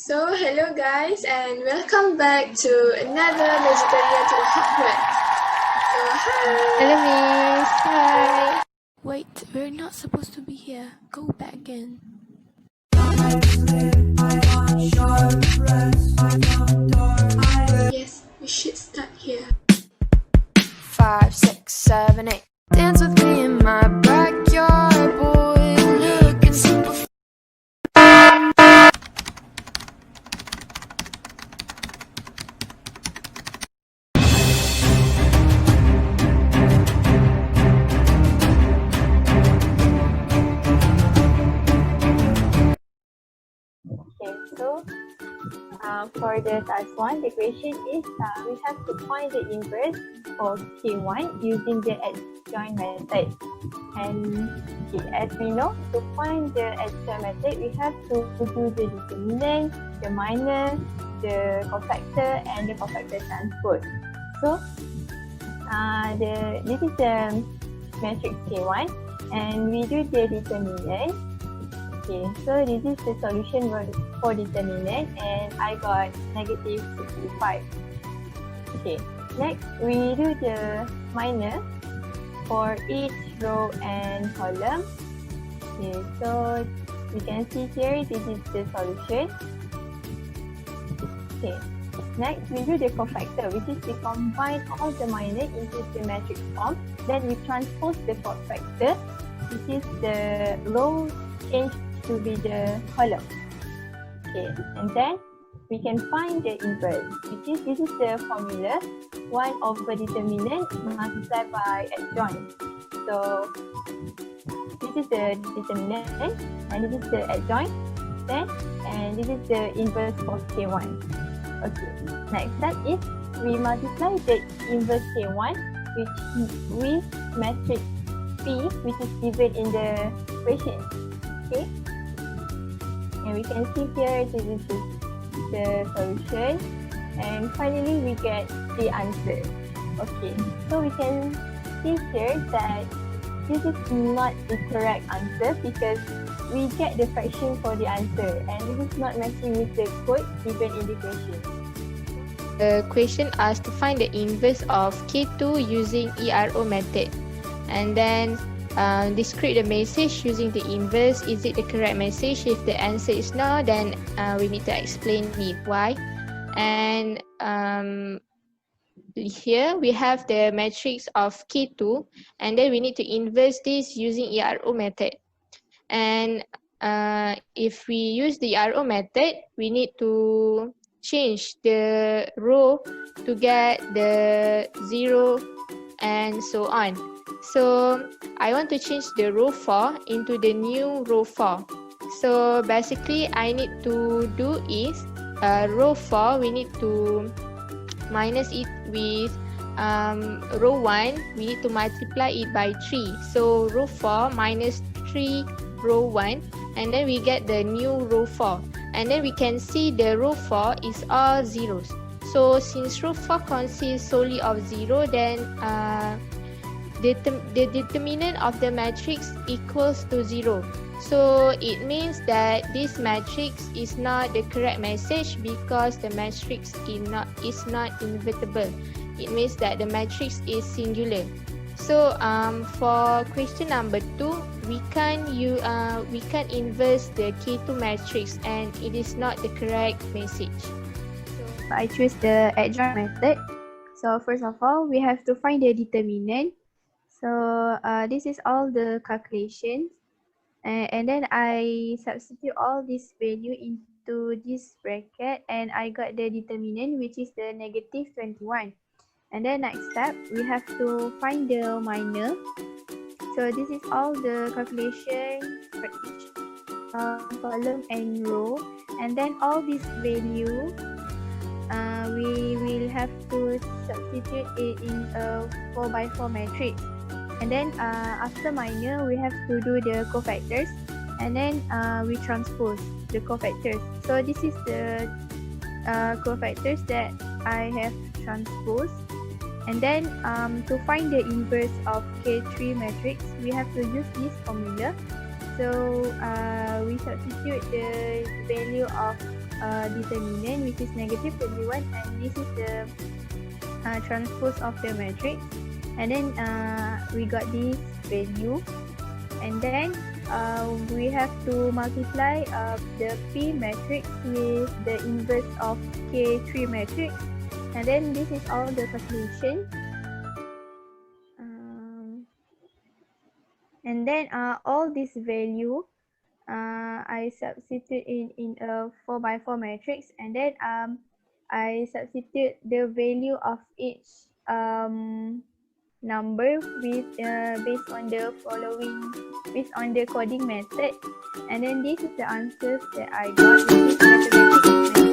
Hello guys, and welcome back to another Vegetarian to the Hotpot. Hi. Hello, Miss. Hi. Wait, we're not supposed to be here. Go back again. Yes, we should start here. 5, 6, 7, 8. Dance with me in my backyard, boy. Looking super. Okay, so for the task 1, the question is we have to find the inverse for K1 using the adjoint method. And as we know, to find the adjoint method, we have to do the determinant, the minor, the cofactor, and the cofactor transpose. So this is the matrix K1, and we do the determinant. Okay, so this is the solution for determinant, and I got negative 65. Okay, next we do the minor for each row and column. Okay, so we can see here this is the solution. Okay, next we do the cofactor, which is we combine all the minor into the matrix form. Then we transpose the cofactor, which is the row change to be the column. Okay, and then we can find the inverse, which is this is the formula 1 over determinant multiplied by adjoint. So this is the determinant and this is the adjoint, then and this is the inverse of K1. Okay, next step is we multiply the inverse K1 with matrix P, which is given in the question. Okay, and we can see here this is the solution, and finally we get the answer. Okay, so we can see here that this is not the correct answer because we get the fraction for the answer, and this is not matching with the code given in the question. The question asks to find the inverse of K2 using ERO method, and then describe the message using the inverse. Is it the correct message? If the answer is no, then we need to explain it why. And here we have the matrix of K2, and then we need to inverse this using ERO method. And if we use the ERO method, we need to change the row to get the 0 and so on. So I want to change the row 4 into the new row 4. So basically I need to do is row 4 we need to minus it with row 1, we need to multiply it by 3. So row 4 minus 3 row 1, and then we get the new row 4. And then we can see the row 4 is all zeros. So since row 4 consists solely of 0, then the determinant of the matrix equals to 0. So it means that this matrix is not the correct message because the matrix is not invertible. It means that the matrix is singular. So for question number 2, we can inverse the K2 matrix, and it is not the correct message. So I choose the adjoint method. So first of all, we have to find the determinant. So this is all the calculations, and then I substitute all this value into this bracket, and I got the determinant, which is the negative 21. And then next step, we have to find the minor. So this is all the calculation for each column and row, and then all this value we will have to substitute it in a 4x4 matrix. And then after minor, we have to do the cofactors, and then we transpose the cofactors. So this is the cofactors that I have transposed. And then to find the inverse of K3 matrix, we have to use this formula. So we substitute the value of determinant, which is negative 21, and this is the transpose of the matrix. And then we got this value, and then we have to multiply the P matrix with the inverse of K3 matrix, and then this is all the calculation. And then all this value I substitute in a 4x4 matrix, and then I substitute the value of each number with based on the coding method, and then this is the answers that I got with this mathematics.